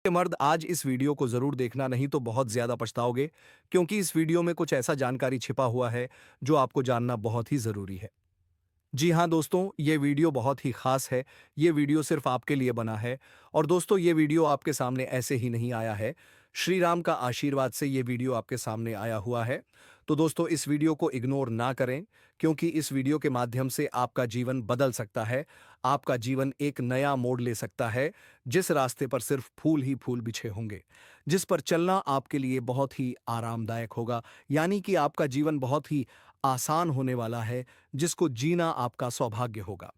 मर्द आज इस वीडियो को जरूर देखना, नहीं तो बहुत ज्यादा पछताओगे, क्योंकि इस वीडियो में कुछ ऐसा जानकारी छिपा हुआ है जो आपको जानना बहुत ही जरूरी है। जी हाँ दोस्तों, ये वीडियो बहुत ही खास है। ये वीडियो सिर्फ आपके लिए बना है। और दोस्तों, ये वीडियो आपके सामने ऐसे ही नहीं आया है। श्री राम का आशीर्वाद से ये वीडियो आपके सामने आया हुआ है। तो दोस्तों, इस वीडियो को इग्नोर ना करें, क्योंकि इस वीडियो के माध्यम से आपका जीवन बदल सकता है। आपका जीवन एक नया मोड़ ले सकता है, जिस रास्ते पर सिर्फ फूल ही फूल बिछे होंगे, जिस पर चलना आपके लिए बहुत ही आरामदायक होगा। यानी कि आपका जीवन बहुत ही आसान होने वाला है, जिसको जीना आपका सौभाग्य होगा।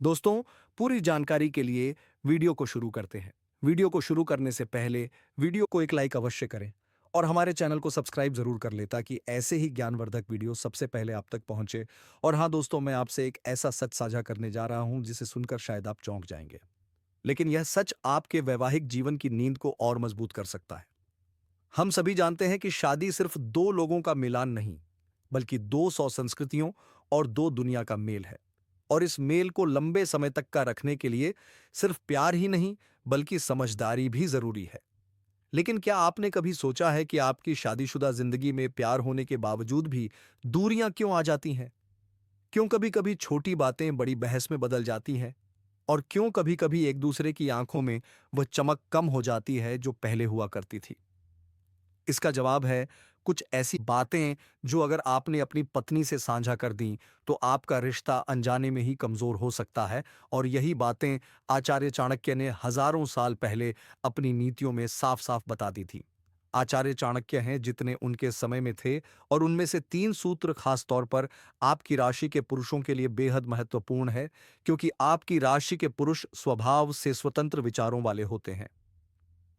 दोस्तों, पूरी जानकारी के लिए वीडियो को शुरू करते हैं। वीडियो को शुरू करने से पहले वीडियो को एक लाइक अवश्य करें और हमारे चैनल को सब्सक्राइब जरूर कर लें, ताकि ऐसे ही ज्ञानवर्धक वीडियो सबसे पहले आप तक पहुंचे। और हाँ दोस्तों, मैं आपसे एक ऐसा सच साझा करने जा रहा हूं जिसे सुनकर शायद आप चौंक जाएंगे, लेकिन यह सच आपके वैवाहिक जीवन की नींद को और मजबूत कर सकता है। हम सभी जानते हैं कि शादी सिर्फ दो लोगों का मिलान नहीं, बल्कि 200 संस्कृतियों और दो दुनिया का मेल है। और इस मेल को लंबे समय तक का रखने के लिए सिर्फ प्यार ही नहीं, बल्कि समझदारी भी जरूरी है। लेकिन क्या आपने कभी सोचा है कि आपकी शादीशुदा जिंदगी में प्यार होने के बावजूद भी दूरियां क्यों आ जाती हैं? क्यों कभी कभी छोटी बातें बड़ी बहस में बदल जाती हैं? और क्यों कभी कभी एक दूसरे की आंखों में वह चमक कम हो जाती है जो पहले हुआ करती थी? इसका जवाब है कुछ ऐसी बातें जो अगर आपने अपनी पत्नी से साझा कर दी, तो आपका रिश्ता अनजाने में ही कमजोर हो सकता है। और यही बातें आचार्य चाणक्य ने हजारों साल पहले अपनी नीतियों में साफ साफ बता दी थी। आचार्य चाणक्य हैं जितने उनके समय में थे, और उनमें से 3 सूत्र खास तौर पर आपकी राशि के पुरुषों के लिए बेहद महत्वपूर्ण है, क्योंकि आपकी राशि के पुरुष स्वभाव से स्वतंत्र विचारों वाले होते हैं।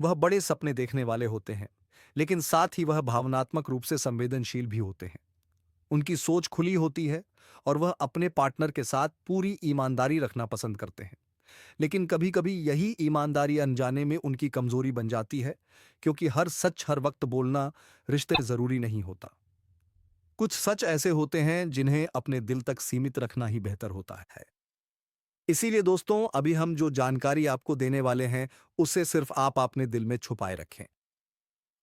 वह बड़े सपने देखने वाले होते हैं, लेकिन साथ ही वह भावनात्मक रूप से संवेदनशील भी होते हैं। उनकी सोच खुली होती है और वह अपने पार्टनर के साथ पूरी ईमानदारी रखना पसंद करते हैं। लेकिन कभी-कभी यही ईमानदारी अनजाने में उनकी कमजोरी बन जाती है, क्योंकि हर सच हर वक्त बोलना रिश्ते में जरूरी नहीं होता। कुछ सच ऐसे होते हैं जिन्हें अपने दिल तक सीमित रखना ही बेहतर होता है। इसीलिए दोस्तों, अभी हम जो जानकारी आपको देने वाले हैं, उसे सिर्फ आप अपने दिल में छुपाए रखें।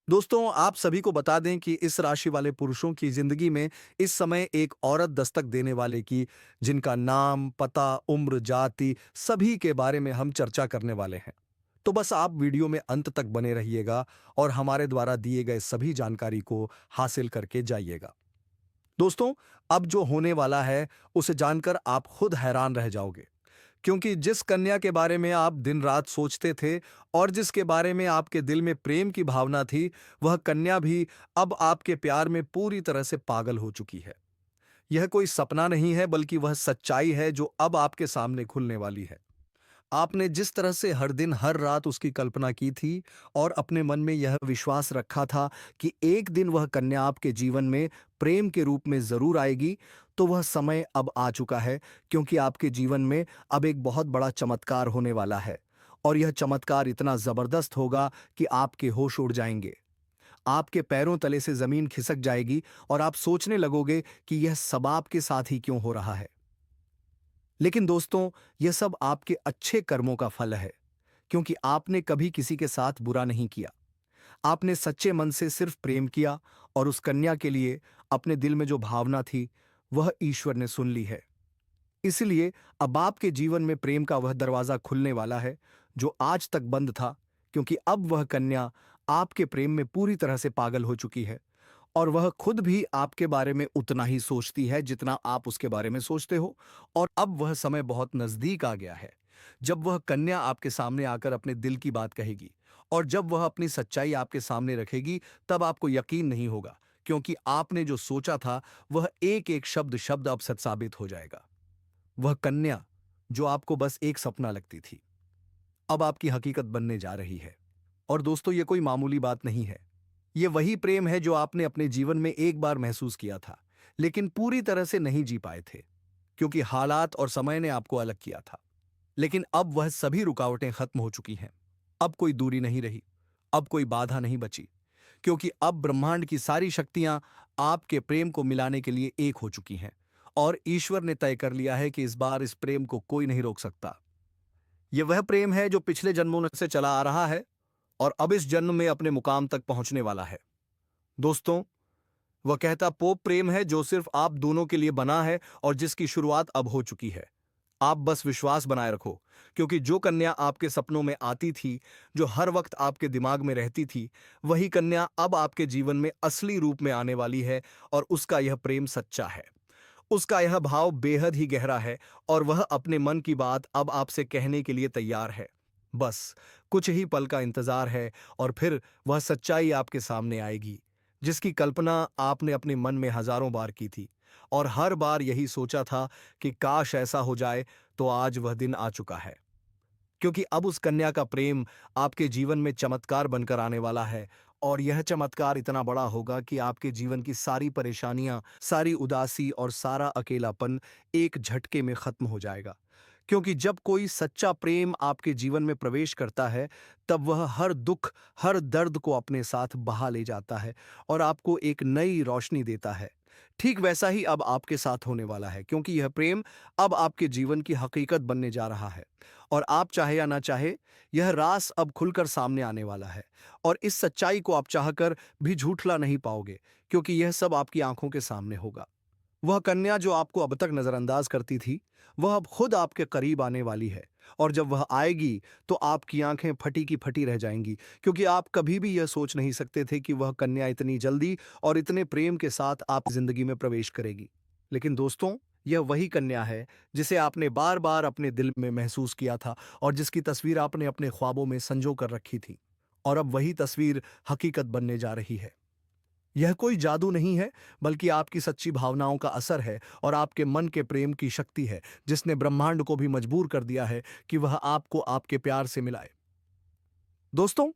दोस्तों, आप सभी को बता दें कि इस राशि वाले पुरुषों की जिंदगी में इस समय एक औरत दस्तक देने वाले की, जिनका नाम, पता, उम्र, जाति सभी के बारे में हम चर्चा करने वाले हैं। तो बस आप वीडियो में अंत तक बने रहिएगा और हमारे द्वारा दिए गए सभी जानकारी को हासिल करके जाइएगा। दोस्तों, अब जो होने वाला है उसे जानकर आप खुद हैरान रह जाओगे, क्योंकि जिस कन्या के बारे में आप दिन रात सोचते थे और जिसके बारे में आपके दिल में प्रेम की भावना थी, वह कन्या भी अब आपके प्यार में पूरी तरह से पागल हो चुकी है। यह कोई सपना नहीं है, बल्कि वह सच्चाई है जो अब आपके सामने खुलने वाली है। आपने जिस तरह से हर दिन हर रात उसकी कल्पना की थी और अपने मन में यह विश्वास रखा था कि एक दिन वह कन्या आपके जीवन में प्रेम के रूप में जरूर आएगी, तो वह समय अब आ चुका है, क्योंकि आपके जीवन में अब एक बहुत बड़ा चमत्कार होने वाला है। और यह चमत्कार इतना जबरदस्त होगा कि आपके होश उड़ जाएंगे। आपके पैरों तले से जमीन खिसक जाएगी और आप सोचने लगोगे कि यह सब आपके साथ ही क्यों हो रहा है। लेकिन दोस्तों, यह सब आपके अच्छे कर्मों का फल है, क्योंकि आपने कभी किसी के साथ बुरा नहीं किया। आपने सच्चे मन से सिर्फ प्रेम किया, और उस कन्या के लिए अपने दिल में जो भावना थी, वह ईश्वर ने सुन ली है। इसलिए अब आपके जीवन में प्रेम का वह दरवाजा खुलने वाला है जो आज तक बंद था, क्योंकि अब वह कन्या आपके प्रेम में पूरी तरह से पागल हो चुकी है। और वह खुद भी आपके बारे में उतना ही सोचती है जितना आप उसके बारे में सोचते हो। और अब वह समय बहुत नजदीक आ गया है जब वह कन्या आपके सामने आकर अपने दिल की बात कहेगी। और जब वह अपनी सच्चाई आपके सामने रखेगी, तब आपको यकीन नहीं होगा, क्योंकि आपने जो सोचा था वह एक एक शब्द शब्द अब सच साबित हो जाएगा। वह कन्या जो आपको बस एक सपना लगती थी, अब आपकी हकीकत बनने जा रही है। और दोस्तों, ये कोई मामूली बात नहीं है। ये वही प्रेम है जो आपने अपने जीवन में एक बार महसूस किया था, लेकिन पूरी तरह से नहीं जी पाए थे, क्योंकि हालात और समय ने आपको अलग किया था। लेकिन अब वह सभी रुकावटें खत्म हो चुकी हैं। अब कोई दूरी नहीं रही, अब कोई बाधा नहीं बची, क्योंकि अब ब्रह्मांड की सारी शक्तियां आपके प्रेम को मिलाने के लिए एक हो चुकी हैं। और ईश्वर ने तय कर लिया है कि इस बार इस प्रेम को कोई नहीं रोक सकता। यह वह प्रेम है जो पिछले जन्मों से चला आ रहा है, और अब इस जन्म में अपने मुकाम तक पहुंचने वाला है। दोस्तों, वह कहता पोप प्रेम है जो सिर्फ आप दोनों के लिए बना है और जिसकी शुरुआत अब हो चुकी है। आप बस विश्वास बनाए रखो, क्योंकि जो कन्या आपके सपनों में आती थी, जो हर वक्त आपके दिमाग में रहती थी, वही कन्या अब आपके जीवन में असली रूप में आने वाली है। और उसका यह प्रेम सच्चा है, उसका यह भाव बेहद ही गहरा है, और वह अपने मन की बात अब आपसे कहने के लिए तैयार है। बस कुछ ही पल का इंतजार है, और फिर वह सच्चाई आपके सामने आएगी, जिसकी कल्पना आपने अपने मन में हजारों बार की थी, और हर बार यही सोचा था कि काश ऐसा हो जाए। तो आज वह दिन आ चुका है, क्योंकि अब उस कन्या का प्रेम आपके जीवन में चमत्कार बनकर आने वाला है। और यह चमत्कार इतना बड़ा होगा कि आपके जीवन की सारी परेशानियां, सारी उदासी और सारा अकेलापन एक झटके में खत्म हो जाएगा। क्योंकि जब कोई सच्चा प्रेम आपके जीवन में प्रवेश करता है, तब वह हर दुख, हर दर्द को अपने साथ बहा ले जाता है और आपको एक नई रोशनी देता है। ठीक वैसा ही अब आपके साथ होने वाला है, क्योंकि यह प्रेम अब आपके जीवन की हकीकत बनने जा रहा है। और आप चाहे या ना चाहे, यह रास अब खुलकर सामने आने वाला है। और इस सच्चाई को आप चाहकर भी झूठला नहीं पाओगे, क्योंकि यह सब आपकी आंखों के सामने होगा। वह कन्या जो आपको अब तक नजरअंदाज करती थी, वह अब खुद आपके करीब आने वाली है। और जब वह आएगी, तो आपकी आंखें फटी की फटी रह जाएंगी, क्योंकि आप कभी भी यह सोच नहीं सकते थे कि वह कन्या इतनी जल्दी और इतने प्रेम के साथ आप जिंदगी में प्रवेश करेगी। लेकिन दोस्तों, यह वही कन्या है जिसे आपने बार बार अपने दिल में महसूस किया था, और जिसकी तस्वीर आपने अपने ख्वाबों में संजो कर रखी थी। और अब वही तस्वीर हकीकत बनने जा रही है। यह कोई जादू नहीं है, बल्कि आपकी सच्ची भावनाओं का असर है, और आपके मन के प्रेम की शक्ति है, जिसने ब्रह्मांड को भी मजबूर कर दिया है कि वह आपको आपके प्यार से मिलाए। दोस्तों,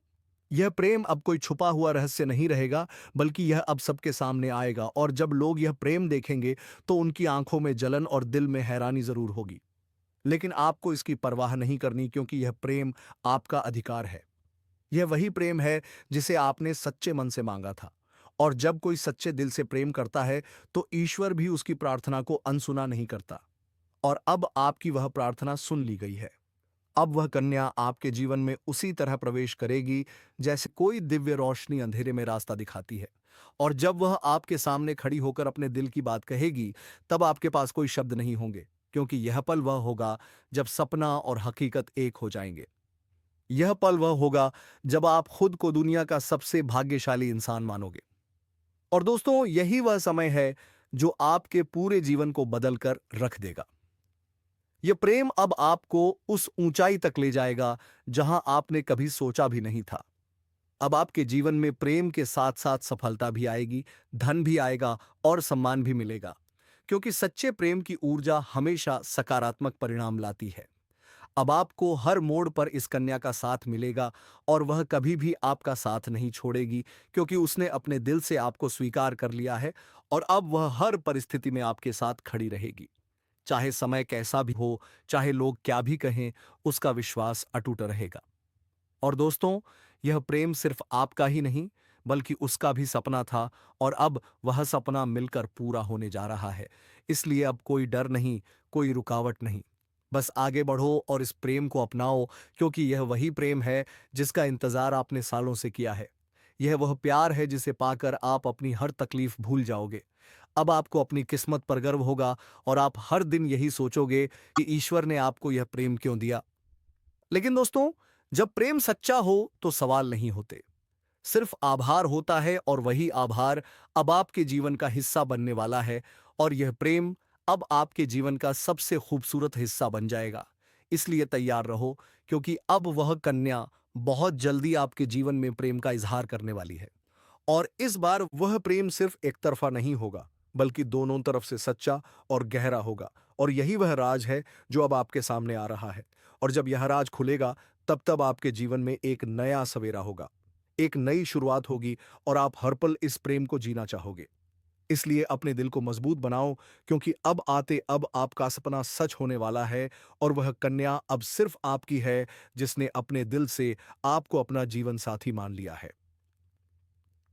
यह प्रेम अब कोई छुपा हुआ रहस्य नहीं रहेगा, बल्कि यह अब सबके सामने आएगा। और जब लोग यह प्रेम देखेंगे, तो उनकी आंखों में जलन और दिल में हैरानी जरूर होगी। लेकिन आपको इसकी परवाह नहीं करनी, क्योंकि यह प्रेम आपका अधिकार है। यह वही प्रेम है जिसे आपने सच्चे मन से मांगा था। और जब कोई सच्चे दिल से प्रेम करता है, तो ईश्वर भी उसकी प्रार्थना को अनसुना नहीं करता। और अब आपकी वह प्रार्थना सुन ली गई है। अब वह कन्या आपके जीवन में उसी तरह प्रवेश करेगी, जैसे कोई दिव्य रोशनी अंधेरे में रास्ता दिखाती है। और जब वह आपके सामने खड़ी होकर अपने दिल की बात कहेगी, तब आपके पास कोई शब्द नहीं होंगे, क्योंकि यह पल वह होगा जब सपना और हकीकत एक हो जाएंगे। यह पल वह होगा जब आप खुद को दुनिया का सबसे भाग्यशाली इंसान मानोगे। और दोस्तों, यही वह समय है जो आपके पूरे जीवन को बदल कर रख देगा। यह प्रेम अब आपको उस ऊंचाई तक ले जाएगा जहां आपने कभी सोचा भी नहीं था। अब आपके जीवन में प्रेम के साथ साथ सफलता भी आएगी, धन भी आएगा और सम्मान भी मिलेगा, क्योंकि सच्चे प्रेम की ऊर्जा हमेशा सकारात्मक परिणाम लाती है। अब आपको हर मोड़ पर इस कन्या का साथ मिलेगा, और वह कभी भी आपका साथ नहीं छोड़ेगी, क्योंकि उसने अपने दिल से आपको स्वीकार कर लिया है। और अब वह हर परिस्थिति में आपके साथ खड़ी रहेगी, चाहे समय कैसा भी हो, चाहे लोग क्या भी कहें, उसका विश्वास अटूट रहेगा। और दोस्तों, यह प्रेम सिर्फ आपका ही नहीं, बल्कि उसका भी सपना था, और अब वह सपना मिलकर पूरा होने जा रहा है। इसलिए अब कोई डर नहीं, कोई रुकावट नहीं। बस आगे बढ़ो और इस प्रेम को अपनाओ, क्योंकि यह वही प्रेम है जिसका इंतजार आपने सालों से किया है। यह वह प्यार है जिसे पाकर आप अपनी हर तकलीफ भूल जाओगे। अब आपको अपनी किस्मत पर गर्व होगा, और आप हर दिन यही सोचोगे कि ईश्वर ने आपको यह प्रेम क्यों दिया। लेकिन दोस्तों, जब प्रेम सच्चा हो, तो सवाल नहीं होते, सिर्फ आभार होता है। और वही आभार अब आपके जीवन का हिस्सा बनने वाला है। और यह प्रेम अब आपके जीवन का सबसे खूबसूरत हिस्सा बन जाएगा। इसलिए तैयार रहो, क्योंकि अब वह कन्या बहुत जल्दी आपके जीवन में प्रेम का इजहार करने वाली है। और इस बार वह प्रेम सिर्फ एक तरफा नहीं होगा, बल्कि दोनों तरफ से सच्चा और गहरा होगा। और यही वह राज है जो अब आपके सामने आ रहा है। और जब यह राज खुलेगा, तब तब आपके जीवन में एक नया सवेरा होगा, एक नई शुरुआत होगी, और आप हर पल इस प्रेम को जीना चाहोगे। इसलिए अपने दिल को मजबूत बनाओ, क्योंकि अब आपका सपना सच होने वाला है। और वह कन्या अब सिर्फ आपकी है, जिसने अपने दिल से आपको अपना जीवन साथी मान लिया है।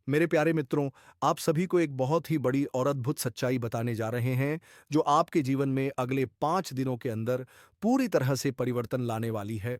मेरे प्यारे मित्रों, आप सभी को एक बहुत ही बड़ी और अद्भुत सच्चाई बताने जा रहे हैं, जो आपके जीवन में अगले 5 दिनों के अंदर पूरी तरह से परिवर्तन लाने वाली है।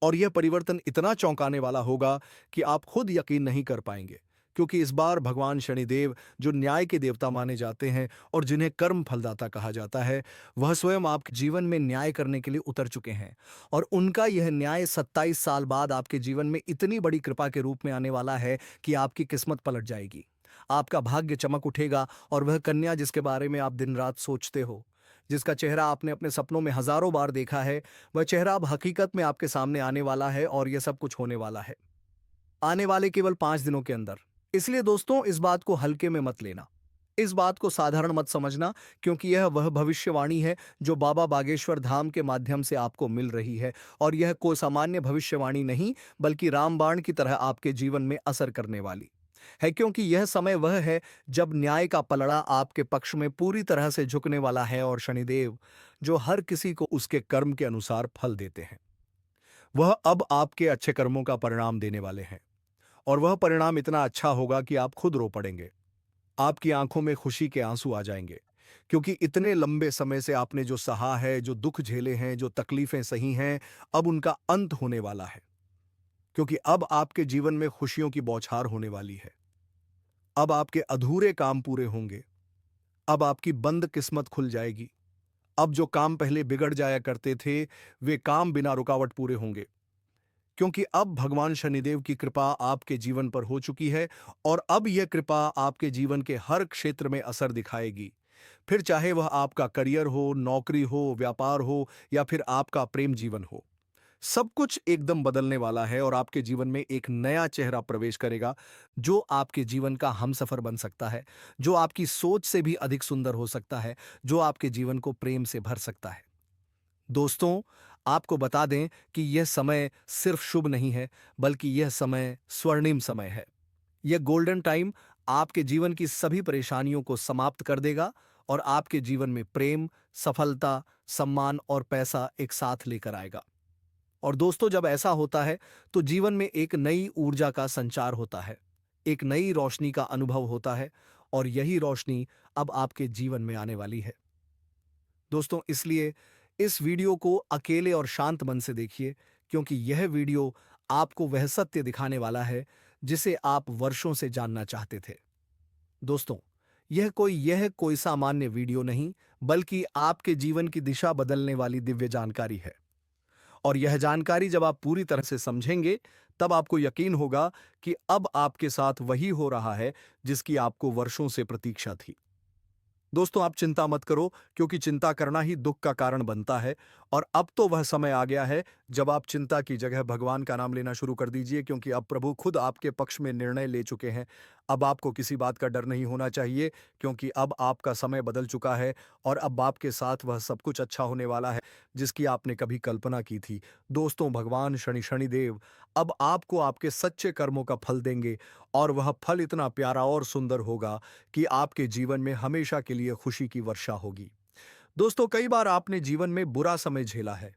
और यह परिवर्तन इतना चौंकाने वाला होगा कि आप खुद यकीन नहीं कर पाएंगे, क्योंकि इस बार भगवान शनिदेव, जो न्याय के देवता माने जाते हैं और जिन्हें कर्म फलदाता कहा जाता है, वह स्वयं आपके जीवन में न्याय करने के लिए उतर चुके हैं। और उनका यह न्याय 27 साल बाद आपके जीवन में इतनी बड़ी कृपा के रूप में आने वाला है कि आपकी किस्मत पलट जाएगी। आपका भाग्य चमक उठेगा और वह कन्या जिसके बारे में आप दिन रात सोचते हो, जिसका चेहरा आपने अपने सपनों में हजारों बार देखा है, वह चेहरा अब हकीकत में आपके सामने आने वाला है और यह सब कुछ होने वाला है आने वाले केवल 5 दिनों के अंदर। इसलिए दोस्तों, इस बात को हल्के में मत लेना, इस बात को साधारण मत समझना, क्योंकि यह वह भविष्यवाणी है जो बाबा बागेश्वर धाम के माध्यम से आपको मिल रही है। और यह कोई सामान्य भविष्यवाणी नहीं, बल्कि रामबाण की तरह आपके जीवन में असर करने वाली है, क्योंकि यह समय वह है जब न्याय का पलड़ा आपके पक्ष में पूरी तरह से झुकने वाला है और शनिदेव, जो हर किसी को उसके कर्म के अनुसार फल देते हैं, वह अब आपके अच्छे कर्मों का परिणाम देने वाले हैं। और वह परिणाम इतना अच्छा होगा कि आप खुद रो पड़ेंगे। आपकी आंखों में खुशी के आंसू आ जाएंगे, क्योंकि इतने लंबे समय से आपने जो सहा है, जो दुख झेले हैं, जो तकलीफें सही हैं, अब उनका अंत होने वाला है। क्योंकि अब आपके जीवन में खुशियों की बौछार होने वाली है। अब आपके अधूरे काम पूरे होंगे। अब आपकी बंद किस्मत खुल जाएगी। अब जो काम पहले बिगड़ जाया करते थे, वे काम बिना रुकावट पूरे होंगे, क्योंकि अब भगवान शनिदेव की कृपा आपके जीवन पर हो चुकी है। और अब यह कृपा आपके जीवन के हर क्षेत्र में असर दिखाएगी। फिर चाहे वह आपका करियर हो, नौकरी हो, व्यापार हो, या फिर आपका प्रेम जीवन हो, सब कुछ एकदम बदलने वाला है और आपके जीवन में एक नया चेहरा प्रवेश करेगा, जो आपके जीवन का हमसफर बन सकता है, जो आपकी सोच से भी अधिक सुंदर हो सकता है, जो आपके जीवन को प्रेम से भर सकता है। दोस्तों, आपको बता दें कि यह समय सिर्फ शुभ नहीं है, बल्कि यह समय स्वर्णिम समय है। यह गोल्डन टाइम आपके जीवन की सभी परेशानियों को समाप्त कर देगा और आपके जीवन में प्रेम, सफलता, सम्मान और पैसा एक साथ लेकर आएगा। और दोस्तों, जब ऐसा होता है तो जीवन में एक नई ऊर्जा का संचार होता है, एक नई रोशनी का अनुभव होता है, और यही रोशनी अब आपके जीवन में आने वाली है। दोस्तों, इसलिए इस वीडियो को अकेले और शांत मन से देखिए, क्योंकि यह वीडियो आपको वह सत्य दिखाने वाला है जिसे आप वर्षों से जानना चाहते थे। दोस्तों, यह कोई सामान्य वीडियो नहीं, बल्कि आपके जीवन की दिशा बदलने वाली दिव्य जानकारी है। और यह जानकारी जब आप पूरी तरह से समझेंगे, तब आपको यकीन होगा कि अब आपके साथ वही हो रहा है जिसकी आपको वर्षों से प्रतीक्षा थी। दोस्तों, आप चिंता मत करो, क्योंकि चिंता करना ही दुख का कारण बनता है। और अब तो वह समय आ गया है जब आप चिंता की जगह भगवान का नाम लेना शुरू कर दीजिए, क्योंकि अब प्रभु खुद आपके पक्ष में निर्णय ले चुके हैं। अब आपको किसी बात का डर नहीं होना चाहिए, क्योंकि अब आपका समय बदल चुका है और अब आपके साथ वह सब कुछ अच्छा होने वाला है जिसकी आपने कभी कल्पना की थी। दोस्तों, भगवान शनिदेव अब आपको आपके सच्चे कर्मों का फल देंगे, और वह फल इतना प्यारा और सुंदर होगा कि आपके जीवन में हमेशा के लिए खुशी की वर्षा होगी। दोस्तों, कई बार आपने जीवन में बुरा समय झेला है।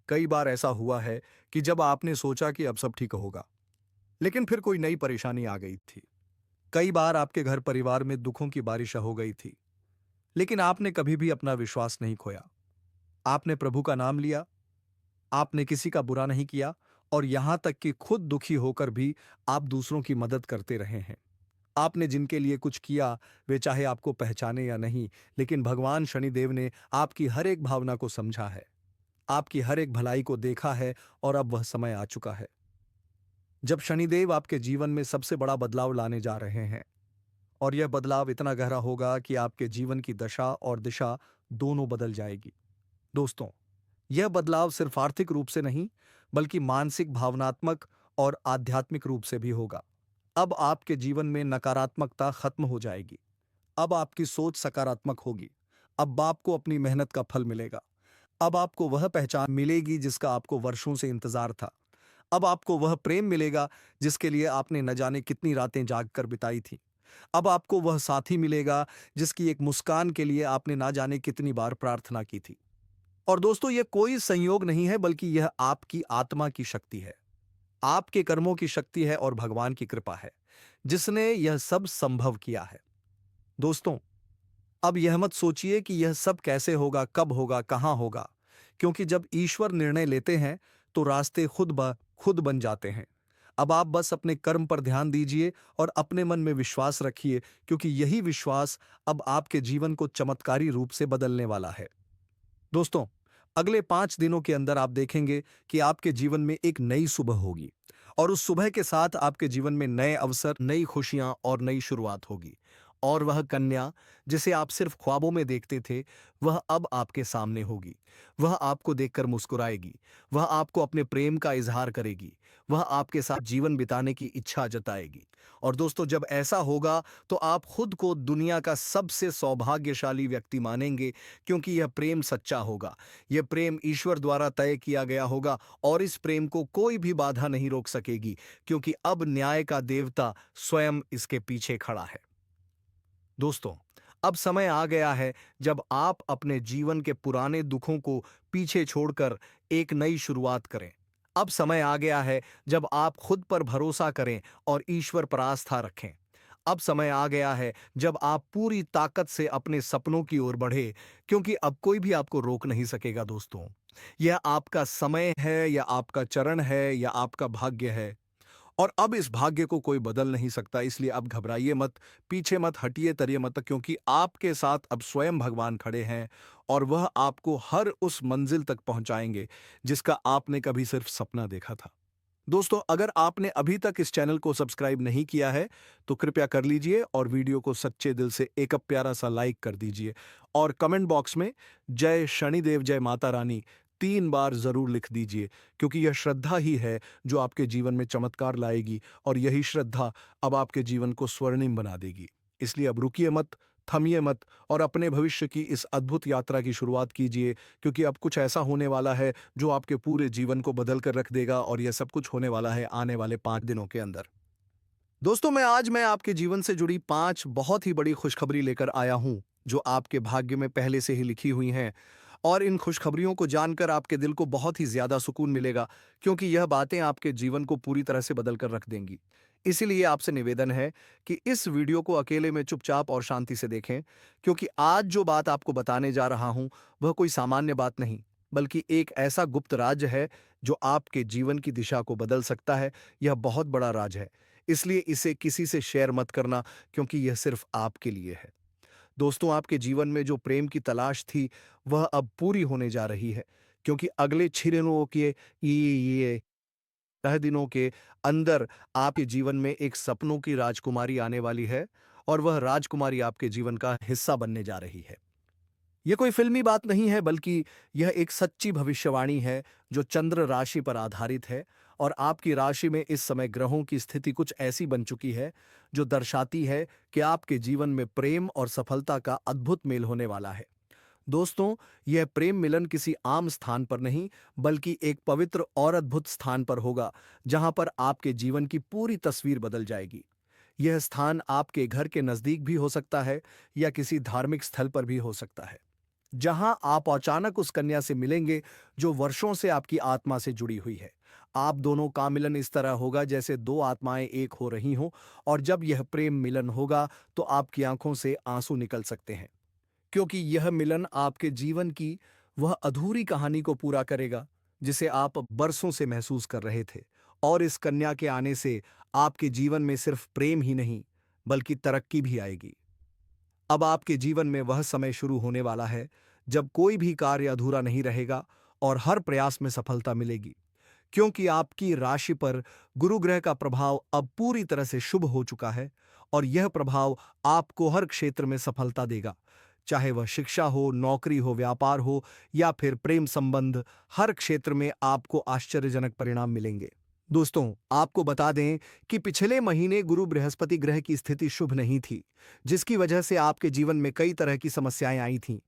कई बार ऐसा हुआ है कि जब आपने सोचा कि अब सब ठीक होगा, लेकिन फिर कोई नई परेशानी आ गई थी। कई बार आपके घर परिवार में दुखों की बारिश हो गई थी, लेकिन आपने कभी भी अपना विश्वास नहीं खोया। आपने प्रभु का नाम लिया, आपने किसी का बुरा नहीं किया, और यहां तक कि खुद दुखी होकर भी आप दूसरों की मदद करते रहे हैं। आपने जिनके लिए कुछ किया, वे चाहे आपको पहचाने या नहीं, लेकिन भगवान शनिदेव ने आपकी हर एक भावना को समझा है, आपकी हर एक भलाई को देखा है, और अब वह समय आ चुका है जब शनिदेव आपके जीवन में सबसे बड़ा बदलाव लाने जा रहे हैं। और यह बदलाव इतना गहरा होगा कि आपके जीवन की दशा और दिशा दोनों बदल जाएगी। दोस्तों, यह बदलाव सिर्फ आर्थिक रूप से नहीं, बल्कि मानसिक, भावनात्मक और आध्यात्मिक रूप से भी होगा। अब आपके जीवन में नकारात्मकता खत्म हो जाएगी। अब आपकी सोच सकारात्मक होगी। अब आपको अपनी मेहनत का फल मिलेगा। अब आपको वह पहचान मिलेगी जिसका आपको वर्षों से इंतजार था। अब आपको वह प्रेम मिलेगा जिसके लिए आपने न जाने कितनी रातें जागकर बिताई थी। अब आपको वह साथी मिलेगा जिसकी एक मुस्कान के लिए आपने ना जाने कितनी बार प्रार्थना की थी। और दोस्तों, यह कोई संयोग नहीं है, बल्कि यह आपकी आत्मा की शक्ति है, आपके कर्मों की शक्ति है और भगवान की कृपा है, जिसने यह सब संभव किया है। दोस्तों, अब यह मत सोचिए कि यह सब कैसे होगा, कब होगा, कहां होगा, क्योंकि जब ईश्वर निर्णय लेते हैं तो रास्ते खुद ब खुद बन जाते हैं। अब आप बस अपने कर्म पर ध्यान दीजिए और अपने मन में विश्वास रखिए, क्योंकि यही विश्वास अब आपके जीवन को चमत्कारी रूप से बदलने वाला है। दोस्तों, अगले 5 दिनों के अंदर आप देखेंगे कि आपके जीवन में एक नई सुबह होगी, और उस सुबह के साथ आपके जीवन में नए अवसर, नई खुशियां और नई शुरुआत होगी। और वह कन्या जिसे आप सिर्फ ख्वाबों में देखते थे, वह अब आपके सामने होगी। वह आपको देखकर मुस्कुराएगी, वह आपको अपने प्रेम का इजहार करेगी, वह आपके साथ जीवन बिताने की इच्छा जताएगी। और दोस्तों, जब ऐसा होगा तो आप खुद को दुनिया का सबसे सौभाग्यशाली व्यक्ति मानेंगे, क्योंकि यह प्रेम सच्चा होगा। यह प्रेम ईश्वर द्वारा तय किया गया होगा, और इस प्रेम को कोई भी बाधा नहीं रोक सकेगी, क्योंकि अब न्याय का देवता स्वयं इसके पीछे खड़ा है। दोस्तों, अब समय आ गया है जब आप अपने जीवन के पुराने दुखों को पीछे छोड़कर एक नई शुरुआत करें। अब समय आ गया है जब आप खुद पर भरोसा करें और ईश्वर पर आस्था रखें। अब समय आ गया है जब आप पूरी ताकत से अपने सपनों की ओर बढ़े, क्योंकि अब कोई भी आपको रोक नहीं सकेगा। दोस्तों, यह आपका समय है, या आपका चरण है, या आपका भाग्य है, और अब इस भाग्य को कोई बदल नहीं सकता। इसलिए अब घबराइए मत, पीछे मत हटिए, तरिए मत, क्योंकि आपके साथ अब स्वयं भगवान खड़े हैं, और वह आपको हर उस मंजिल तक पहुंचाएंगे जिसका आपने कभी सिर्फ सपना देखा था। दोस्तों, अगर आपने अभी तक इस चैनल को सब्सक्राइब नहीं किया है तो कृपया कर लीजिए, और वीडियो को सच्चे दिल से एक प्यारा सा लाइक कर दीजिए, और कमेंट बॉक्स में जय शनिदेव जय माता रानी 3 बार जरूर लिख दीजिए, क्योंकि यह श्रद्धा ही है जो आपके जीवन में चमत्कार लाएगी, और यही श्रद्धा अब आपके जीवन को स्वर्णिम बना देगी। इसलिए अब रुकिए मत, थमिए मत, और अपने भविष्य की इस अद्भुत यात्रा की शुरुआत कीजिए, क्योंकि अब कुछ ऐसा होने वाला है जो आपके पूरे जीवन को बदल कर रख देगा, और यह सब कुछ होने वाला है आने वाले 5 दिनों के अंदर। दोस्तों, मैं आपके जीवन से जुड़ी 5 बहुत ही बड़ी खुशखबरी लेकर आया हूं, जो आपके भाग्य में पहले से ही लिखी हुई हैं। और इन खुशखबरियों को जानकर आपके दिल को बहुत ही ज्यादा सुकून मिलेगा, क्योंकि यह बातें आपके जीवन को पूरी तरह से बदल कर रख देंगी। इसीलिए आपसे निवेदन है कि इस वीडियो को अकेले में चुपचाप और शांति से देखें, क्योंकि आज जो बात आपको बताने जा रहा हूं वह कोई सामान्य बात नहीं, बल्कि एक ऐसा गुप्त राज है जो आपके जीवन की दिशा को बदल सकता है। यह बहुत बड़ा राज है, इसलिए इसे किसी से शेयर मत करना, क्योंकि यह सिर्फ आपके लिए है। दोस्तों, आपके जीवन में जो प्रेम की तलाश थी वह अब पूरी होने जा रही है, क्योंकि अगले 6 दिनों के ये 6 दिनों के अंदर आपके जीवन में एक सपनों की राजकुमारी आने वाली है, और वह राजकुमारी आपके जीवन का हिस्सा बनने जा रही है। यह कोई फिल्मी बात नहीं है, बल्कि यह एक सच्ची भविष्यवाणी है जो चंद्र राशि पर आधारित है, और आपकी राशि में इस समय ग्रहों की स्थिति कुछ ऐसी बन चुकी है जो दर्शाती है कि आपके जीवन में प्रेम और सफलता का अद्भुत मेल होने वाला है। दोस्तों, यह प्रेम मिलन किसी आम स्थान पर नहीं, बल्कि एक पवित्र और अद्भुत स्थान पर होगा, जहां पर आपके जीवन की पूरी तस्वीर बदल जाएगी। यह स्थान आपके घर के नजदीक भी हो सकता है, या किसी धार्मिक स्थल पर भी हो सकता है, जहां आप अचानक उस कन्या से मिलेंगे जो वर्षों से आपकी आत्मा से जुड़ी हुई है। आप दोनों का मिलन इस तरह होगा जैसे दो आत्माएं एक हो रही हों, और जब यह प्रेम मिलन होगा तो आपकी आंखों से आंसू निकल सकते हैं, क्योंकि यह मिलन आपके जीवन की वह अधूरी कहानी को पूरा करेगा जिसे आप बरसों से महसूस कर रहे थे। और इस कन्या के आने से आपके जीवन में सिर्फ प्रेम ही नहीं, बल्कि तरक्की भी आएगी। अब आपके जीवन में वह समय शुरू होने वाला है जब कोई भी कार्य अधूरा नहीं रहेगा, और हर प्रयास में सफलता मिलेगी, क्योंकि आपकी राशि पर गुरु ग्रह का प्रभाव अब पूरी तरह से शुभ हो चुका है, और यह प्रभाव आपको हर क्षेत्र में सफलता देगा, चाहे वह शिक्षा हो, नौकरी हो, व्यापार हो, या फिर प्रेम संबंध। हर क्षेत्र में आपको आश्चर्यजनक परिणाम मिलेंगे। दोस्तों, आपको बता दें कि पिछले महीने गुरु बृहस्पति ग्रह की स्थिति शुभ नहीं थी, जिसकी वजह से आपके जीवन में कई तरह की समस्याएं आई थीं।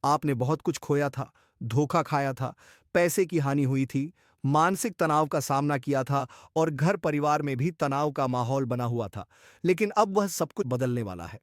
आपने बहुत कुछ खोया था, धोखा खाया था, पैसे की हानि हुई थी, मानसिक तनाव का सामना किया था, और घर परिवार में भी तनाव का माहौल बना हुआ था। लेकिन अब वह सब कुछ बदलने वाला है।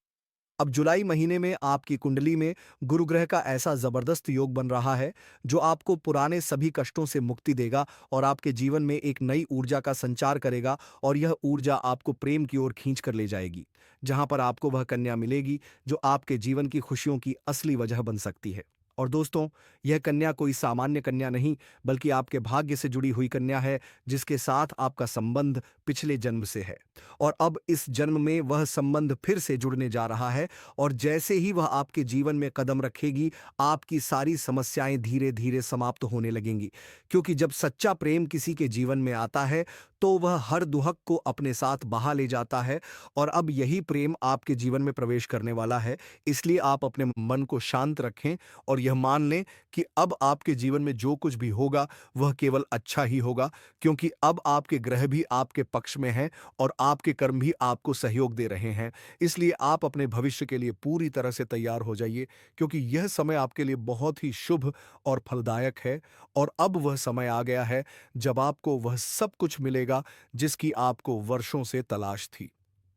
अब जुलाई महीने में आपकी कुंडली में गुरु ग्रह का ऐसा जबरदस्त योग बन रहा है जो आपको पुराने सभी कष्टों से मुक्ति देगा, और आपके जीवन में एक नई ऊर्जा का संचार करेगा, और यह ऊर्जा आपको प्रेम की ओर खींच कर ले जाएगी, जहां पर आपको वह कन्या मिलेगी जो आपके जीवन की खुशियों की असली वजह बन सकती है। और दोस्तों, यह कन्या कोई सामान्य कन्या नहीं, बल्कि आपके भाग्य से जुड़ी हुई कन्या है, जिसके साथ आपका संबंध पिछले जन्म से है। और अब इस जन्म में वह संबंध फिर से जुड़ने जा रहा है। और जैसे ही वह आपके जीवन में कदम रखेगी, आपकी सारी समस्याएं धीरे धीरे समाप्त होने लगेंगी। क्योंकि जब सच्चा प्रेम किसी के जीवन में आता है, तो वह हर दुहक को अपने साथ बहा ले जाता है। और अब यही प्रेम आपके जीवन में प्रवेश करने वाला है। इसलिए आप अपने मन को शांत रखें और यह मान लें कि अब आपके जीवन में जो कुछ भी होगा, वह केवल अच्छा ही होगा। क्योंकि अब आपके ग्रह भी आपके पक्ष में हैं और आपके कर्म भी आपको सहयोग दे रहे हैं। इसलिए आप अपने भविष्य के लिए पूरी तरह से तैयार हो जाइए, क्योंकि यह समय आपके लिए बहुत ही शुभ और फलदायक है। और अब वह समय आ गया है जब आपको वह सब कुछ मिलेगा जिसकी आपको वर्षों से तलाश थी।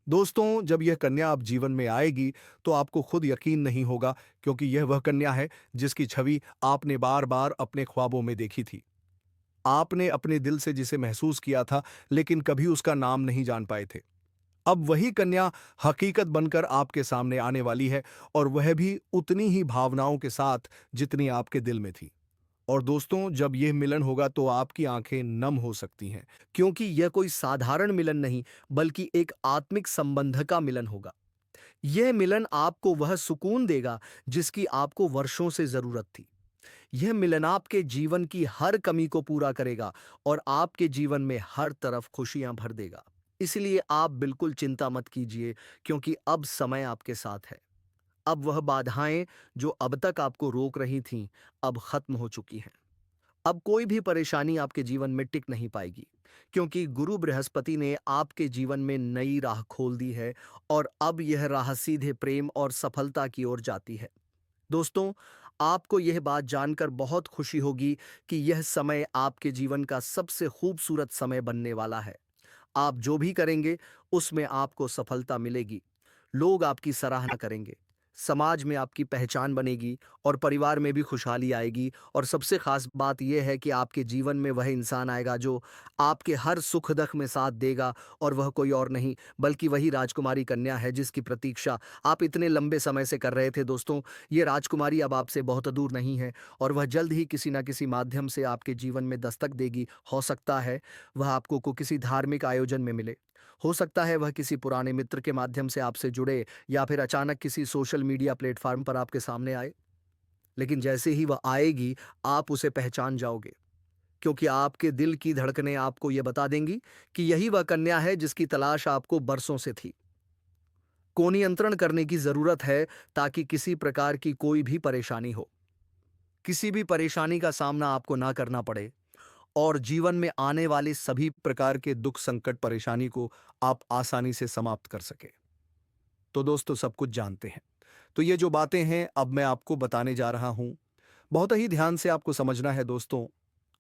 दोस्तों, जब यह कन्या आप जीवन में आएगी, तो आपको खुद यकीन नहीं होगा, क्योंकि यह वह कन्या है जिसकी छवि आपने बार बार अपने ख्वाबों में देखी थी। आपने अपने दिल से जिसे महसूस किया था, लेकिन कभी उसका नाम नहीं जान पाए थे। अब वही कन्या हकीकत बनकर आपके सामने आने वाली है, और वह भी उतनी ही भावनाओं के साथ जितनी आपके दिल में थी। और दोस्तों, जब यह मिलन होगा तो आपकी आंखें नम हो सकती हैं, क्योंकि यह कोई साधारण मिलन नहीं, बल्कि एक आत्मिक संबंध का मिलन होगा। यह मिलन आपको वह सुकून देगा जिसकी आपको वर्षों से जरूरत थी। यह मिलन आपके जीवन की हर कमी को पूरा करेगा और आपके जीवन में हर तरफ खुशियां भर देगा। इसलिए आप बिल्कुल चिंता मत कीजिए, क्योंकि अब समय आपके साथ है। अब वह बाधाएं जो अब तक आपको रोक रही थीं, अब खत्म हो चुकी हैं। अब कोई भी परेशानी आपके जीवन में टिक नहीं पाएगी, क्योंकि गुरु बृहस्पति ने आपके जीवन में नई राह खोल दी है। और अब यह राह सीधे प्रेम और सफलता की ओर जाती है। दोस्तों, आपको यह बात जानकर बहुत खुशी होगी कि यह समय आपके जीवन का सबसे खूबसूरत समय बनने वाला है। आप जो भी करेंगे, उसमें आपको सफलता मिलेगी। लोग आपकी सराहना करेंगे, समाज में आपकी पहचान बनेगी और परिवार में भी खुशहाली आएगी। और सबसे खास बात यह है कि आपके जीवन में वह इंसान आएगा जो आपके हर सुख दुख में साथ देगा, और वह कोई और नहीं बल्कि वही राजकुमारी कन्या है जिसकी प्रतीक्षा आप इतने लंबे समय से कर रहे थे। दोस्तों, ये राजकुमारी अब आपसे बहुत दूर नहीं है, और वह जल्द ही किसी न किसी माध्यम से आपके जीवन में दस्तक देगी। हो सकता है वह आपको किसी धार्मिक आयोजन में मिले, हो सकता है वह किसी पुराने मित्र के माध्यम से आपसे जुड़े, या फिर अचानक किसी सोशल मीडिया प्लेटफॉर्म पर आपके सामने आए। लेकिन जैसे ही वह आएगी, आप उसे पहचान जाओगे, क्योंकि आपके दिल की धड़कनें आपको यह बता देंगी कि यही वह कन्या है जिसकी तलाश आपको बरसों से थी। को नियंत्रण करने की जरूरत है, ताकि किसी प्रकार की कोई भी परेशानी हो, किसी भी परेशानी का सामना आपको ना करना पड़े, और जीवन में आने वाले सभी प्रकार के दुख संकट परेशानी को आप आसानी से समाप्त कर सके। तो दोस्तों, सब कुछ जानते हैं, तो ये जो बातें हैं अब मैं आपको बताने जा रहा हूं, बहुत ही ध्यान से आपको समझना है। दोस्तों,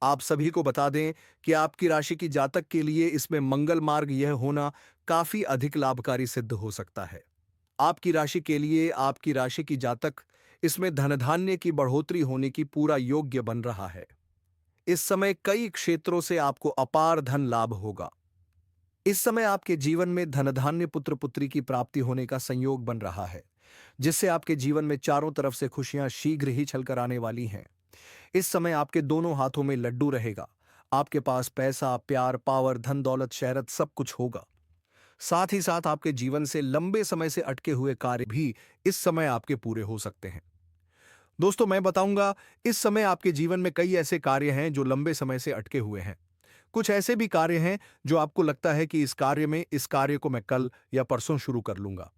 आप सभी को बता दें कि आपकी राशि की जातक के लिए इसमें मंगल मार्ग यह होना काफी अधिक लाभकारी सिद्ध हो सकता है। आपकी राशि के लिए आपकी राशि की जातक इसमें धन धान्य की बढ़ोतरी होने की पूरा योग्य बन रहा है। इस समय कई क्षेत्रों से आपको अपार धन लाभ होगा। इस समय आपके जीवन में धन धान्य पुत्र पुत्री की प्राप्ति होने का संयोग बन रहा है, जिससे आपके जीवन में चारों तरफ से खुशियां शीघ्र ही छलकर आने वाली हैं। इस समय आपके दोनों हाथों में लड्डू रहेगा। आपके पास पैसा, प्यार, पावर, धन दौलत, शहरत सब कुछ होगा। साथ ही साथ आपके जीवन से लंबे समय से अटके हुए कार्य भी इस समय आपके पूरे हो सकते हैं। दोस्तों, मैं बताऊंगा, इस समय आपके जीवन में कई ऐसे कार्य हैं जो लंबे समय से अटके हुए हैं। कुछ ऐसे भी कार्य हैं जो आपको लगता है कि इस कार्य को मैं कल या परसों शुरू कर लूंगा।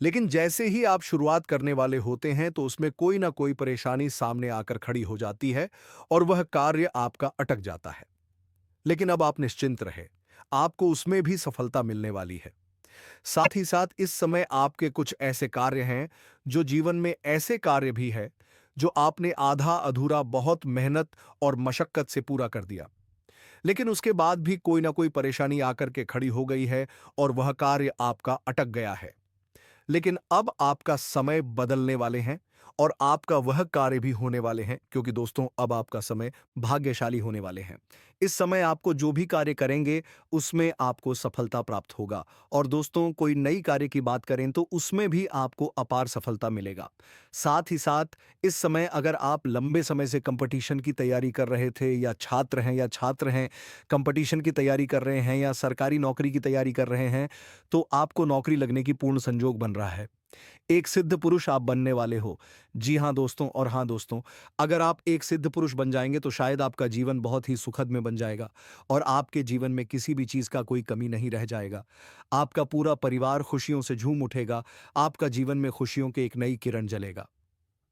लेकिन जैसे ही आप शुरुआत करने वाले होते हैं, तो उसमें कोई ना कोई परेशानी सामने आकर खड़ी हो जाती है और वह कार्य आपका अटक जाता है। लेकिन अब आप निश्चिंत रहे, आपको उसमें भी सफलता मिलने वाली है। साथ ही साथ इस समय आपके कुछ ऐसे कार्य हैं जो जीवन में ऐसे कार्य भी है जो आपने आधा अधूरा बहुत मेहनत और मशक्कत से पूरा कर दिया, लेकिन उसके बाद भी कोई ना कोई परेशानी आकर के खड़ी हो गई है और वह कार्य आपका अटक गया है। लेकिन अब आपका समय बदलने वाले हैं और आपका वह कार्य भी होने वाले हैं, क्योंकि दोस्तों अब आपका समय भाग्यशाली होने वाले हैं। इस समय आपको जो भी कार्य करेंगे उसमें आपको सफलता प्राप्त होगा। और दोस्तों कोई नई कार्य की बात करें तो उसमें भी आपको अपार सफलता मिलेगा। साथ ही साथ इस समय अगर आप लंबे समय से कंपटीशन की तैयारी कर रहे थे, या छात्र हैं कंपटीशन की तैयारी कर रहे हैं, या सरकारी नौकरी की तैयारी कर रहे हैं, तो आपको नौकरी लगने की पूर्ण संजोग बन रहा है। एक सिद्ध पुरुष आप बनने वाले हो। जी हाँ दोस्तों, और हाँ दोस्तों, अगर आप एक सिद्ध पुरुष बन जाएँगे तो शायद आपका जीवन बहुत ही सुखद में बन जाएगा और आपके जीवन में किसी भी चीज़ का कोई कमी नहीं रह जाएगा। आपका पूरा परिवार खुशियों से झूम उठेगा, आपका जीवन में खुशियों की एक नई किरण जलेगा।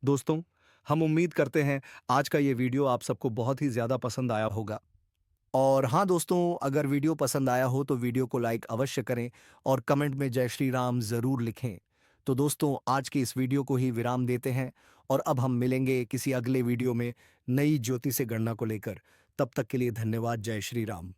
दोस्तों, हम उम्मीद करते हैं आज का ये वीडियो आप सबको बहुत ही ज़्यादा पसंद आया होगा। और हाँ दोस्तों, अगर वीडियो पसंद आया हो तो वीडियो को लाइक अवश्य करें और कमेंट में जय श्री राम ज़रूर लिखें। तो दोस्तों आज के इस वीडियो को ही विराम देते हैं और अब हम मिलेंगे किसी अगले वीडियो में नई ज्योतिष गणना को लेकर। तब तक के लिए धन्यवाद। जय श्री राम।